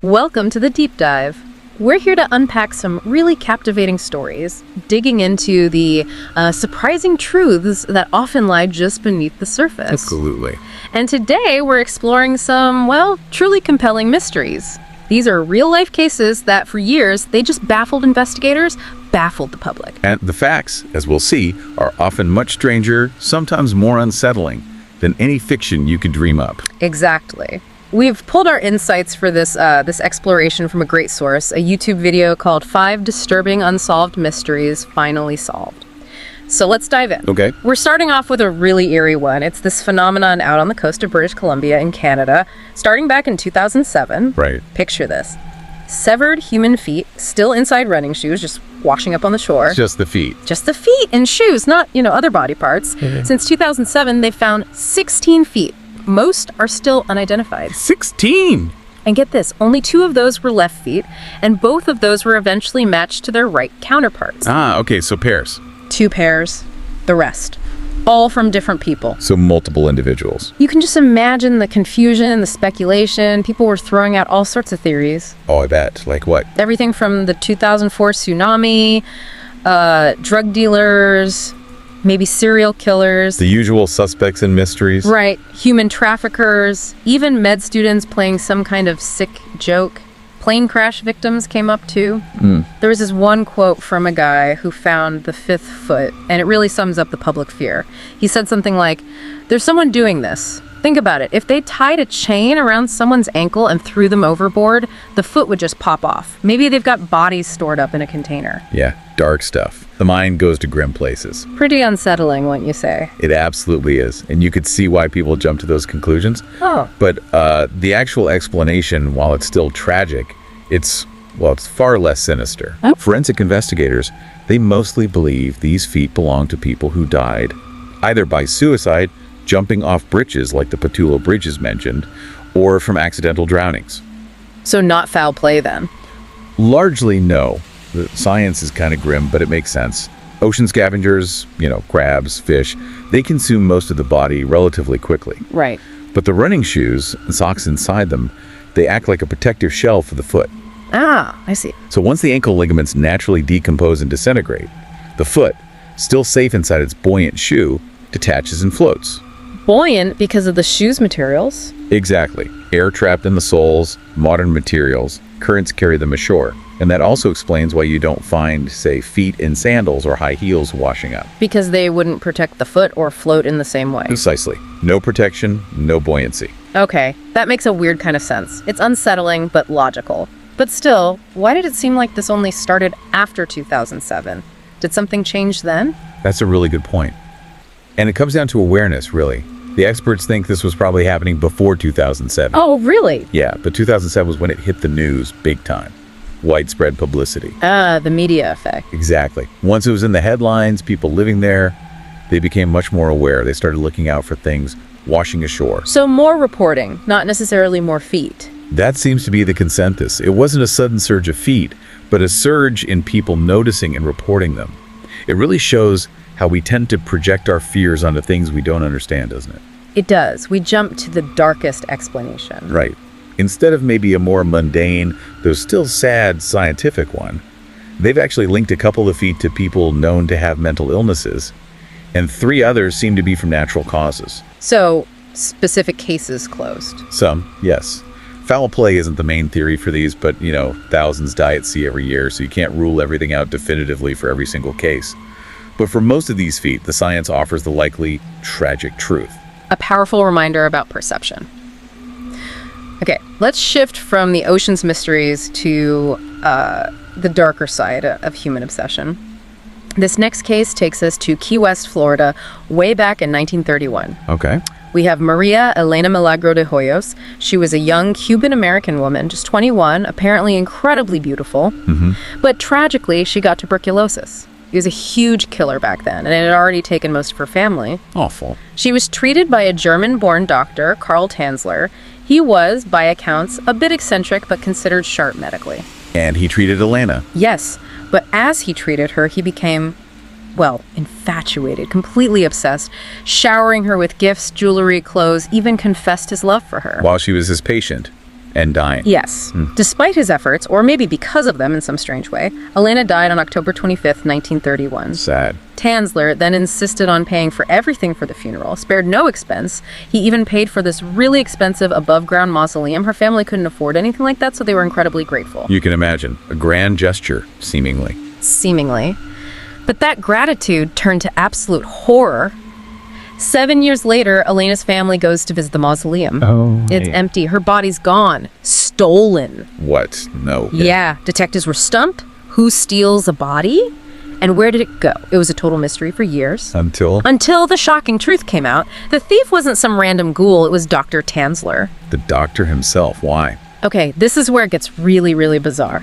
Welcome to the Deep Dive. We're here to unpack some really captivating stories, digging into the surprising truths that often lie just beneath the surface. Absolutely. And today we're exploring some, truly compelling mysteries. These are real-life cases that for years, they just baffled investigators, baffled the public. And the facts, as we'll see, are often much stranger, sometimes more unsettling than any fiction you could dream up. Exactly. We've pulled our insights for this exploration from a great source, a YouTube video called 5 Disturbing Unsolved Mysteries Finally Solved. So let's dive in. Okay. We're starting off with a really eerie one. It's this phenomenon out on the coast of British Columbia in Canada, starting back in 2007. Right. Picture this. Severed human feet, still inside running shoes, just washing up on the shore. Just the feet. Just the feet and shoes, not, other body parts. Mm-hmm. Since 2007, they've found 16 feet. Most are still unidentified. 16! And get this, only 2 of those were left feet, and both of those were eventually matched to their right counterparts. Okay, so pairs. 2 pairs, the rest. All from different people. So multiple individuals. You can just imagine the confusion, the speculation. People were throwing out all sorts of theories. Oh, I bet. Like what? Everything from the 2004 tsunami, drug dealers, maybe serial killers. The usual suspects and mysteries. Right. Human traffickers, even med students playing some kind of sick joke. Plane crash victims came up too. There was this one quote from a guy who found the 5th foot, and it really sums up the public fear. He said something like, "There's someone doing this. Think about it. If they tied a chain around someone's ankle and threw them overboard, the foot would just pop off. Maybe they've got bodies stored up in a container." Yeah, dark stuff. The mind goes to grim places. Pretty unsettling, wouldn't you say? It absolutely is. And you could see why people jump to those conclusions. Oh. But the actual explanation, while it's still tragic, it's far less sinister. Oh. Forensic investigators, they mostly believe these feet belong to people who died either by suicide, jumping off bridges like the Pullo Bridge is mentioned, or from accidental drownings. So not foul play then? Largely no. The science is kind of grim, but it makes sense. Ocean scavengers, crabs, fish, they consume most of the body relatively quickly. Right. But the running shoes and socks inside them, they act like a protective shell for the foot. Ah, I see. So once the ankle ligaments naturally decompose and disintegrate, the foot, still safe inside its buoyant shoe, detaches and floats. Buoyant because of the shoe's materials? Exactly. Air trapped in the soles, modern materials, currents carry them ashore. And that also explains why you don't find, say, feet in sandals or high heels washing up. Because they wouldn't protect the foot or float in the same way. Precisely. No protection, no buoyancy. Okay, that makes a weird kind of sense. It's unsettling, but logical. But still, why did it seem like this only started after 2007? Did something change then? That's a really good point. And it comes down to awareness, really. The experts think this was probably happening before 2007. Oh, really? Yeah, but 2007 was when it hit the news big time. Widespread publicity. The media effect. Exactly. Once it was in the headlines, people living there, they became much more aware. They started looking out for things washing ashore. So more reporting, not necessarily more feet. That seems to be the consensus. It wasn't a sudden surge of feet, but a surge in people noticing and reporting them. It really shows how we tend to project our fears onto things we don't understand, doesn't it? It does. We jump to the darkest explanation. Right. Instead of maybe a more mundane, though still sad, scientific one, they've actually linked a couple of feet to people known to have mental illnesses, and 3 others seem to be from natural causes. So, specific cases closed. Some, yes. Foul play isn't the main theory for these, but, thousands die at sea every year, so you can't rule everything out definitively for every single case. But for most of these feet, the science offers the likely tragic truth. A powerful reminder about perception. Okay, let's shift from the ocean's mysteries to the darker side of human obsession. This next case takes us to Key West, Florida, way back in 1931. Okay. We have Maria Elena Milagro de Hoyos. She was a young Cuban American woman, just 21, apparently incredibly beautiful. Mm-hmm. But tragically, she got tuberculosis. It was a huge killer back then, and it had already taken most of her family. Awful. She was treated by a German-born doctor, Karl Tanzler. He was, by accounts, a bit eccentric, but considered sharp medically. And he treated Elena. Yes, but as he treated her, he became, infatuated, completely obsessed, showering her with gifts, jewelry, clothes, even confessed his love for her. While she was his patient. and dying. Yes. Despite his efforts, or maybe because of them in some strange way, Elena died on October 25th, 1931. Sad. Tanzler then insisted on paying for everything for the funeral, spared no expense. He even paid for this really expensive above-ground mausoleum. Her family couldn't afford anything like that, so they were incredibly grateful. You can imagine. A grand gesture, seemingly. Seemingly. But that gratitude turned to absolute horror. 7 years later, Elena's family goes to visit the mausoleum. Oh. It's empty. Her body's gone. Stolen. What? No. Yeah. Detectives were stumped. Who steals a body? And where did it go? It was a total mystery for years. Until the shocking truth came out. The thief wasn't some random ghoul. It was Dr. Tanzler. the doctor himself. Why? Okay, this is where it gets really, really bizarre.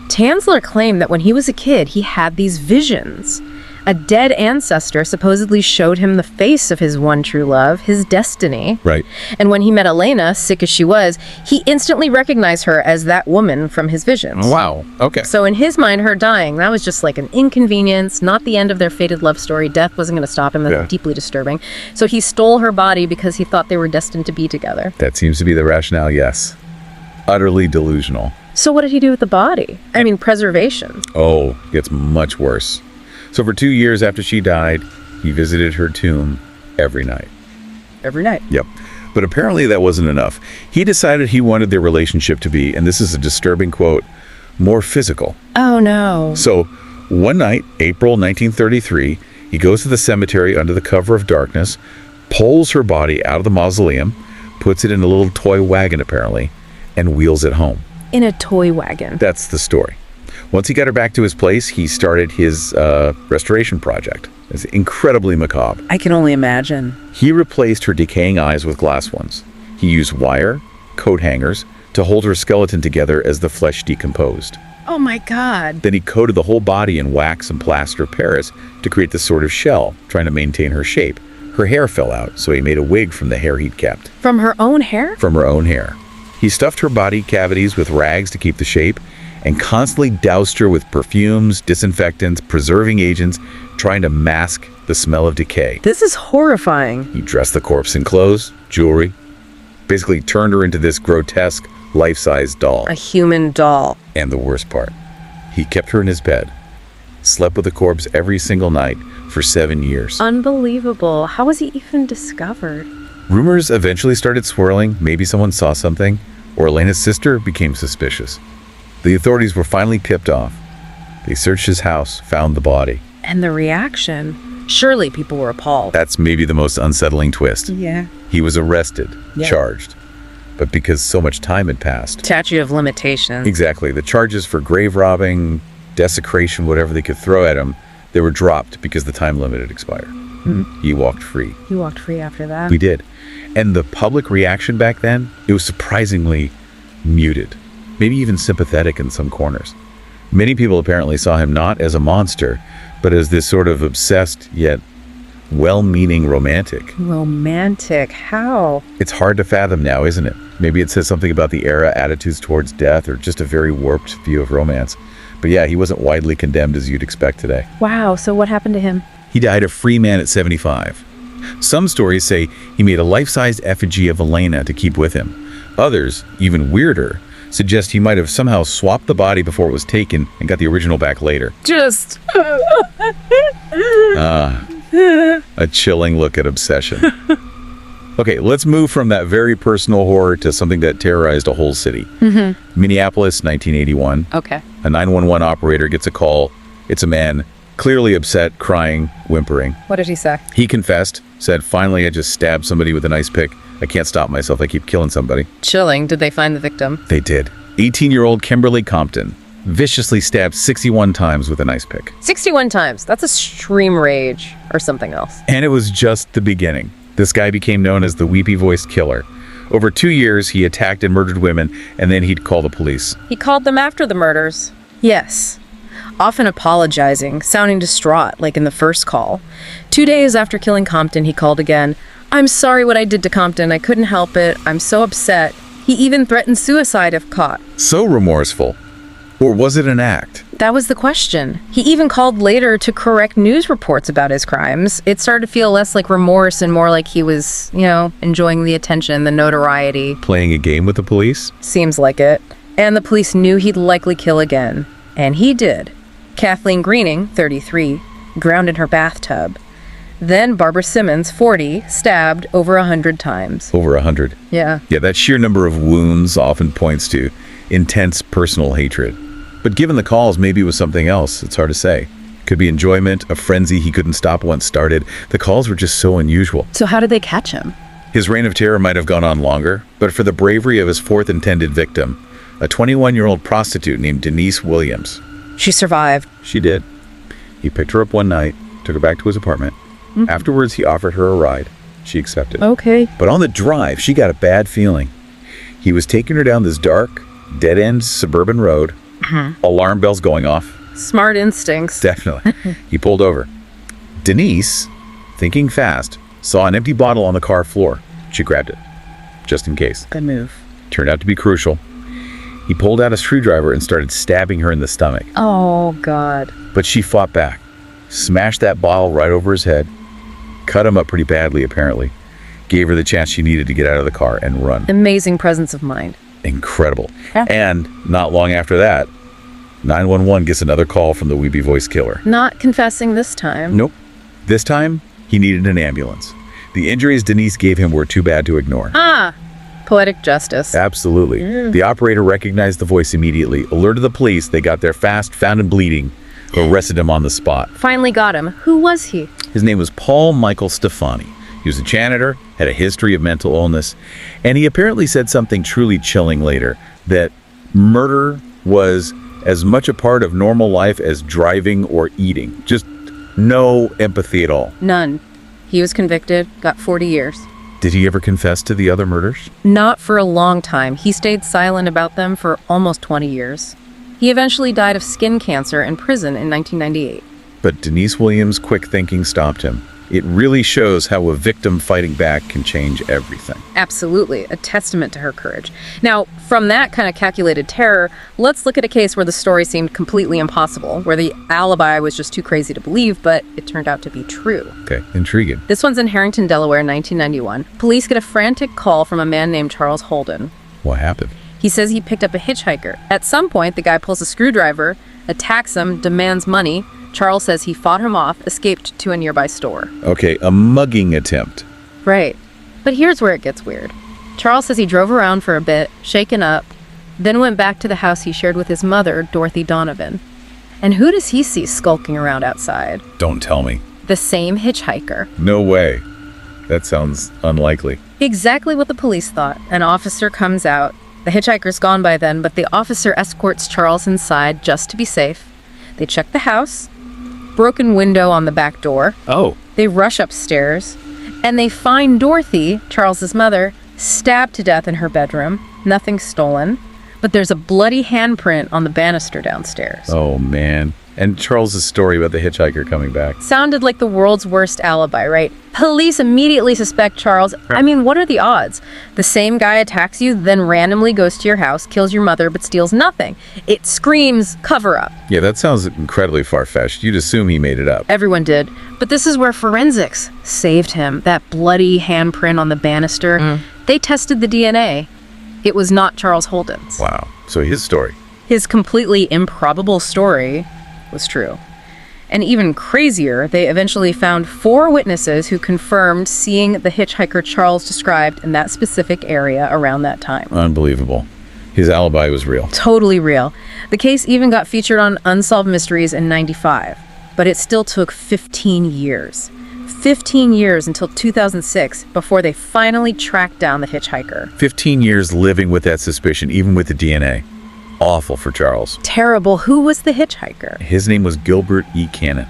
Tanzler claimed that when he was a kid, he had these visions. A dead ancestor supposedly showed him the face of his one true love, his destiny. Right. And when he met Elena, sick as she was, he instantly recognized her as that woman from his visions. Wow. Okay. So in his mind, her dying, that was just like an inconvenience, not the end of their fated love story. Death wasn't going to stop him. That's deeply disturbing. So he stole her body because he thought they were destined to be together. That seems to be the rationale, yes. Utterly delusional. So what did he do with the body? I mean, preservation. Oh, it gets much worse. So for 2 years after she died, he visited her tomb every night. Every night. Yep. But apparently that wasn't enough. He decided he wanted their relationship to be, and this is a disturbing quote, more physical. Oh, no. So one night, April 1933, he goes to the cemetery under the cover of darkness, pulls her body out of the mausoleum, puts it in a little toy wagon apparently, and wheels it home. In a toy wagon. That's the story. Once he got her back to his place, he started his restoration project. It's incredibly macabre. I can only imagine. He replaced her decaying eyes with glass ones. He used wire, coat hangers, to hold her skeleton together as the flesh decomposed. Oh my God. Then he coated the whole body in wax and plaster of Paris to create this sort of shell, trying to maintain her shape. Her hair fell out, so he made a wig from the hair he'd kept. From her own hair? From her own hair. He stuffed her body cavities with rags to keep the shape, and constantly doused her with perfumes, disinfectants, preserving agents, trying to mask the smell of decay. This is horrifying. He dressed the corpse in clothes, jewelry, basically turned her into this grotesque, life-size doll. A human doll. And the worst part, he kept her in his bed, slept with the corpse every single night for 7 years. Unbelievable. How was he even discovered? Rumors eventually started swirling. Maybe someone saw something, or Elena's sister became suspicious. The authorities were finally tipped off. They searched his house, found the body. And the reaction? Surely people were appalled. That's maybe the most unsettling twist. Yeah. He was arrested, charged. But because so much time had passed. Statute of limitations. Exactly. The charges for grave robbing, desecration, whatever they could throw at him, they were dropped because the time limit had expired. He walked free. He walked free after that. We did. And the public reaction back then, it was surprisingly muted. Maybe even sympathetic in some corners. Many people apparently saw him not as a monster, but as this sort of obsessed yet well-meaning romantic. Romantic? How? It's hard to fathom now, isn't it? Maybe it says something about the era, attitudes towards death, or just a very warped view of romance. But yeah, he wasn't widely condemned as you'd expect today. Wow, so what happened to him? He died a free man at 75. Some stories say he made a life-sized effigy of Elena to keep with him. Others, even weirder, suggest he might have somehow swapped the body before it was taken and got the original back later. Just... A chilling look at obsession. Okay, let's move from that very personal horror to something that terrorized a whole city. Minneapolis, 1981. Okay. A 911 operator gets a call. It's a man, clearly upset, crying, whimpering. What did he say? He confessed, said, "Finally, I just stabbed somebody with an ice pick. I can't stop myself. I keep killing somebody." Chilling. Did they find the victim? They did. 18-year-old Kimberly Compton viciously stabbed 61 times with an ice pick. 61 times. That's extreme rage or something else. And it was just the beginning. This guy became known as the weepy-voiced killer. Over 2 years, he attacked and murdered women, and then he'd call the police. He called them after the murders. Yes. Often apologizing, sounding distraught, like in the first call. 2 days after killing Compton, he called again. "I'm sorry what I did to Compton. I couldn't help it. I'm so upset." He even threatened suicide if caught. So remorseful. Or was it an act? That was the question. He even called later to correct news reports about his crimes. It started to feel less like remorse and more like he was, enjoying the attention, the notoriety. Playing a game with the police? Seems like it. And the police knew he'd likely kill again. And he did. Kathleen Greening, 33, drowned in her bathtub. Then Barbara Simmons, 40, stabbed over 100 times. Over 100. Yeah. Yeah, that sheer number of wounds often points to intense personal hatred. But given the calls, maybe it was something else. It's hard to say. Could be enjoyment, a frenzy he couldn't stop once started. The calls were just so unusual. So how did they catch him? His reign of terror might have gone on longer, but for the bravery of his fourth intended victim, a 21-year-old prostitute named Denise Williams. She survived. She did. He picked her up one night, took her back to his apartment. Mm-hmm. Afterwards, he offered her a ride. She accepted. Okay. But on the drive, she got a bad feeling. He was taking her down this dark, dead-end suburban road. Mm-hmm. Alarm bells going off. Smart instincts. Definitely. He pulled over. Denise, thinking fast, saw an empty bottle on the car floor. She grabbed it, just in case. Good move. Turned out to be crucial. He pulled out a screwdriver and started stabbing her in the stomach. Oh, God. But she fought back, smashed that bottle right over his head, cut him up pretty badly, apparently, gave her the chance she needed to get out of the car and run. Amazing presence of mind. Incredible. Yeah. And not long after that, 911 gets another call from the weepy voice killer. Not confessing this time. Nope. This time, he needed an ambulance. The injuries Denise gave him were too bad to ignore. Poetic justice. Absolutely. The operator recognized the voice immediately, alerted the police. They got there fast, found him bleeding, arrested him on the spot. Finally got him. Who was he? His name was Paul Michael Stefani. He was a janitor, had a history of mental illness, and he apparently said something truly chilling later, that murder was as much a part of normal life as driving or eating. Just no empathy at all. None. He was convicted, got 40 years. Did he ever confess to the other murders? Not for a long time. He stayed silent about them for almost 20 years. He eventually died of skin cancer in prison in 1998. But Denise Williams' quick thinking stopped him. It really shows how a victim fighting back can change everything. Absolutely, a testament to her courage. Now, from that kind of calculated terror, let's look at a case where the story seemed completely impossible, where the alibi was just too crazy to believe, but it turned out to be true. Okay, intriguing. This one's in Harrington, Delaware, in 1991. Police get a frantic call from a man named Charles Holden. What happened? He says he picked up a hitchhiker. At some point, the guy pulls a screwdriver, attacks him, demands money. Charles says he fought him off, escaped to a nearby store. Okay, a mugging attempt. Right. But here's where it gets weird. Charles says he drove around for a bit, shaken up, then went back to the house he shared with his mother, Dorothy Donovan. And who does he see skulking around outside? Don't tell me. The same hitchhiker. No way. That sounds unlikely. Exactly what the police thought. An officer comes out. The hitchhiker's gone by then, but the officer escorts Charles inside just to be safe. They check the house. Broken window on the back door. Oh. They rush upstairs, and they find Dorothy, Charles's mother, stabbed to death in her bedroom. Nothing stolen, but there's a bloody handprint on the banister downstairs. Oh, man. And Charles's story about the hitchhiker coming back. Sounded like the world's worst alibi, right? Police immediately suspect Charles. I mean, what are the odds? The same guy attacks you, then randomly goes to your house, kills your mother, but steals nothing. It screams cover-up. Yeah, that sounds incredibly far-fetched. You'd assume he made it up. Everyone did. But this is where forensics saved him. That bloody handprint on the banister. They tested the DNA. It was not Charles Holden's. Wow. So his story. His completely improbable story was true. And even crazier, they eventually found 4 witnesses who confirmed seeing the hitchhiker Charles described in that specific area around that time. Unbelievable. His alibi was real. Totally real. The case even got featured on Unsolved Mysteries in '95, but it still took 15 years. 15 years until 2006 before they finally tracked down the hitchhiker. 15 years living with that suspicion, even with the DNA. Awful for Charles. Terrible. Who was the hitchhiker? His name was Gilbert E. Cannon.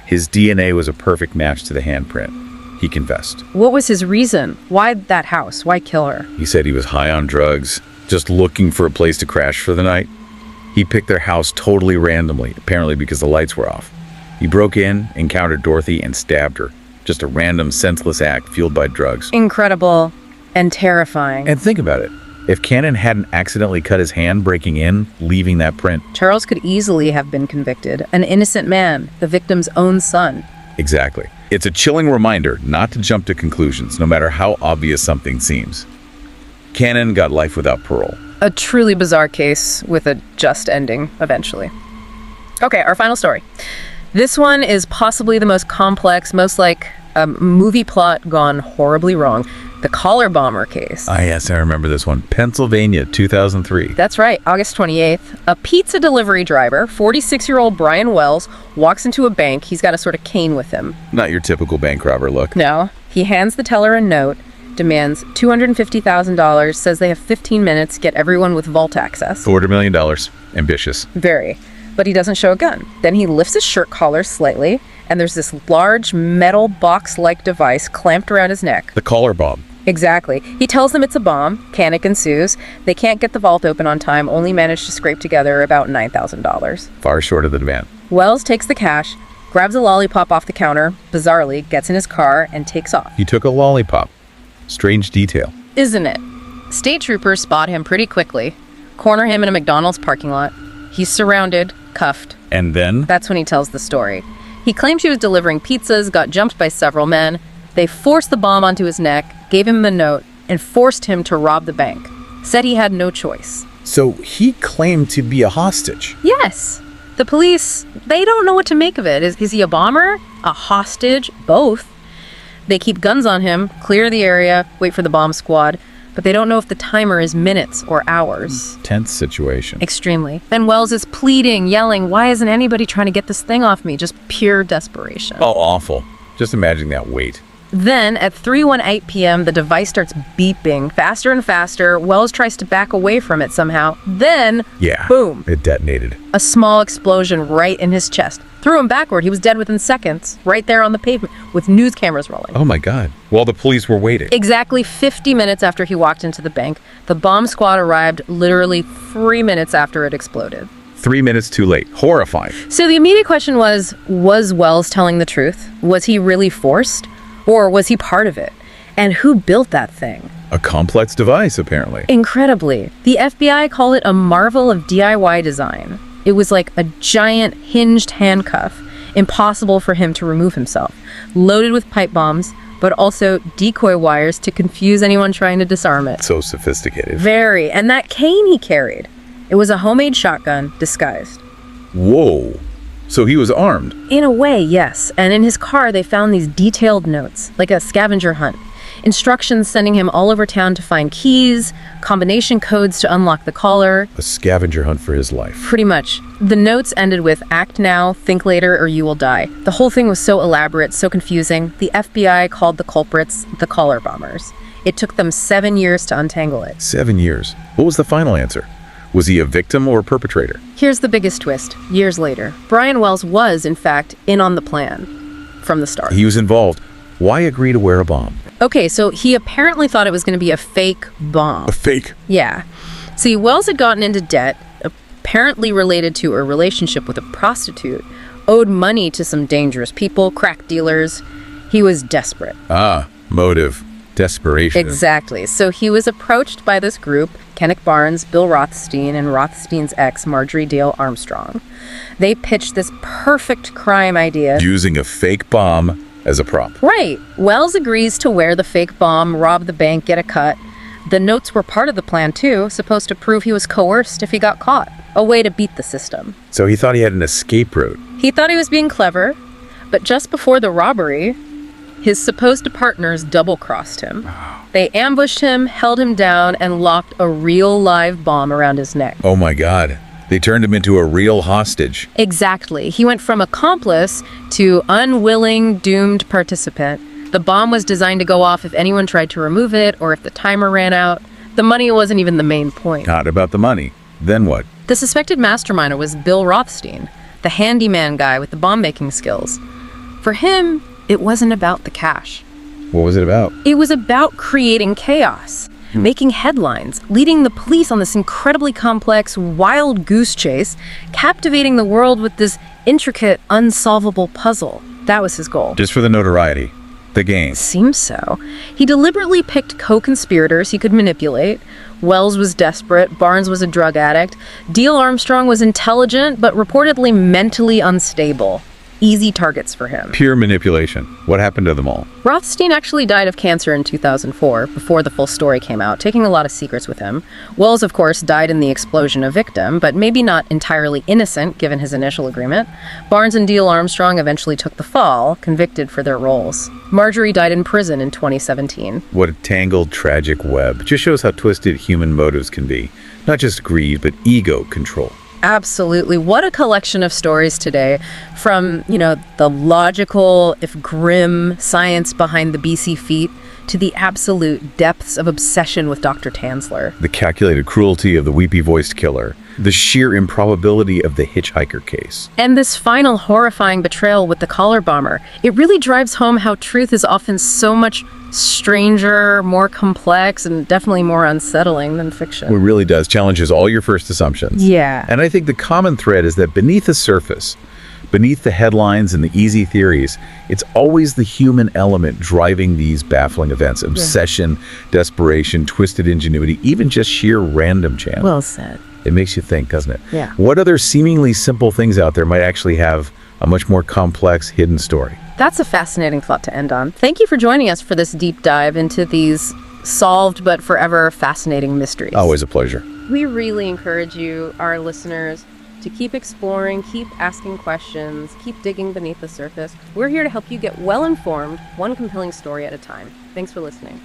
His DNA was a perfect match to the handprint. He confessed. What was his reason? Why that house? Why kill her? He said he was high on drugs, just looking for a place to crash for the night. He picked their house totally randomly, apparently because the lights were off. He broke in, encountered Dorothy, and stabbed her. Just a random, senseless act fueled by drugs. Incredible and terrifying. And think about it. If Cannon hadn't accidentally cut his hand breaking in, leaving that print. Charles could easily have been convicted. An innocent man, the victim's own son. Exactly. It's a chilling reminder not to jump to conclusions, no matter how obvious something seems. Cannon got life without parole. A truly bizarre case with a just ending, eventually. Okay, our final story. This one is possibly the most complex, most like a movie plot gone horribly wrong. The collar bomber case. Ah, yes, I remember this one. Pennsylvania, 2003. That's right, August 28th. A pizza delivery driver, 46-year-old Brian Wells, walks into a bank. He's got a sort of cane with him. Not your typical bank robber look. No. He hands the teller a note, demands $250,000, says they have 15 minutes, get everyone with vault access. $250,000. Ambitious. Very. But he doesn't show a gun. Then he lifts his shirt collar slightly, and there's this large metal box-like device clamped around his neck. The collar bomb. Exactly. He tells them it's a bomb. Panic ensues. They can't get the vault open on time, only manage to scrape together about $9,000. Far short of the demand. Wells takes the cash, grabs a lollipop off the counter, bizarrely gets in his car, and takes off. He took a lollipop. Strange detail. Isn't it? State troopers spot him pretty quickly, corner him in a McDonald's parking lot. He's surrounded, cuffed. And then? That's when he tells the story. He claimed he was delivering pizzas, got jumped by several men. They forced the bomb onto his neck, gave him the note, and forced him to rob the bank. Said he had no choice. So he claimed to be a hostage. Yes. The police, they don't know what to make of it. Is he a bomber? A hostage? Both. They keep guns on him, clear the area, wait for the bomb squad, but they don't know if the timer is minutes or hours. Tense situation. Extremely. And Wells is pleading, yelling, why isn't anybody trying to get this thing off me? Just pure desperation. Oh, awful. Just imagining that wait. Then, at 3:18 p.m., the device starts beeping faster and faster. Wells tries to back away from it somehow. Then, boom. It detonated. A small explosion right in his chest. Threw him backward. He was dead within seconds, right there on the pavement, with news cameras rolling. Oh my God. While the police were waiting. Exactly 50 minutes after he walked into the bank, the bomb squad arrived literally 3 minutes after it exploded. 3 minutes too late. Horrifying. So the immediate question was Wells telling the truth? Was he really forced? Or was he part of it? And who built that thing? A complex device, apparently. Incredibly. The FBI call it a marvel of DIY design. It was like a giant hinged handcuff, impossible for him to remove himself, loaded with pipe bombs, but also decoy wires to confuse anyone trying to disarm it. So sophisticated. Very. And that cane he carried, it was a homemade shotgun disguised. Whoa. So he was armed? In a way, yes. And in his car, they found these detailed notes, like a scavenger hunt. Instructions sending him all over town to find keys, combination codes to unlock the collar. A scavenger hunt for his life. Pretty much. The notes ended with, act now, think later, or you will die. The whole thing was so elaborate, so confusing. The FBI called the culprits the collar bombers. It took them 7 years to untangle it. 7 years. What was the final answer? Was he a victim or a perpetrator? Here's the biggest twist. Years later, Brian Wells was, in fact, in on the plan from the start. He was involved. Why agree to wear a bomb? Okay, so he apparently thought it was going to be a fake bomb. A fake? Yeah. See, Wells had gotten into debt, apparently related to a relationship with a prostitute, owed money to some dangerous people, crack dealers. He was desperate. Ah, motive. Desperation. Exactly. So he was approached by this group, Kenneth Barnes, Bill Rothstein, and Rothstein's ex, Marjorie Dale Armstrong. They pitched this perfect crime idea. Using a fake bomb as a prop. Right. Wells agrees to wear the fake bomb, rob the bank, get a cut. The notes were part of the plan, too, supposed to prove he was coerced if he got caught. A way to beat the system. So he thought he had an escape route. He thought he was being clever, but just before the robbery, his supposed partners double-crossed him. They ambushed him, held him down, and locked a real live bomb around his neck. Oh my God. They turned him into a real hostage. Exactly. He went from accomplice to unwilling, doomed participant. The bomb was designed to go off if anyone tried to remove it or if the timer ran out. The money wasn't even the main point. Not about the money. Then what? The suspected mastermind was Bill Rothstein, the handyman guy with the bomb-making skills. For him, it wasn't about the cash. What was it about? It was about creating chaos, making headlines, leading the police on this incredibly complex, wild goose chase, captivating the world with this intricate, unsolvable puzzle. That was his goal. Just for the notoriety. The game. Seems so. He deliberately picked co-conspirators he could manipulate. Wells was desperate. Barnes was a drug addict. Neil Armstrong was intelligent, but reportedly mentally unstable. Easy targets for him. Pure manipulation. What happened to them all? Rothstein actually died of cancer in 2004, before the full story came out, taking a lot of secrets with him. Wells, of course, died in the explosion, a victim, but maybe not entirely innocent, given his initial agreement. Barnes and Neil Armstrong eventually took the fall, convicted for their roles. Marjorie died in prison in 2017. What a tangled, tragic web. Just shows how twisted human motives can be. Not just greed, but ego control. Absolutely. What a collection of stories today, from, the logical, if grim, science behind the BC feat to the absolute depths of obsession with Dr. Tanzler. The calculated cruelty of the weepy-voiced killer. The sheer improbability of the hitchhiker case. And this final horrifying betrayal with the collar bomber. It really drives home how truth is often so much stranger, more complex, and definitely more unsettling than fiction. It really does. Challenges all your first assumptions. Yeah. And I think the common thread is that beneath the surface, beneath the headlines and the easy theories, it's always the human element driving these baffling events. Obsession, desperation, twisted ingenuity, even just sheer random chance. Well said. It makes you think, doesn't it? Yeah. What other seemingly simple things out there might actually have a much more complex, hidden story? That's a fascinating thought to end on. Thank you for joining us for this deep dive into these solved but forever fascinating mysteries. Always a pleasure. We really encourage you, our listeners, to keep exploring, keep asking questions, keep digging beneath the surface. We're here to help you get well informed, one compelling story at a time. Thanks for listening.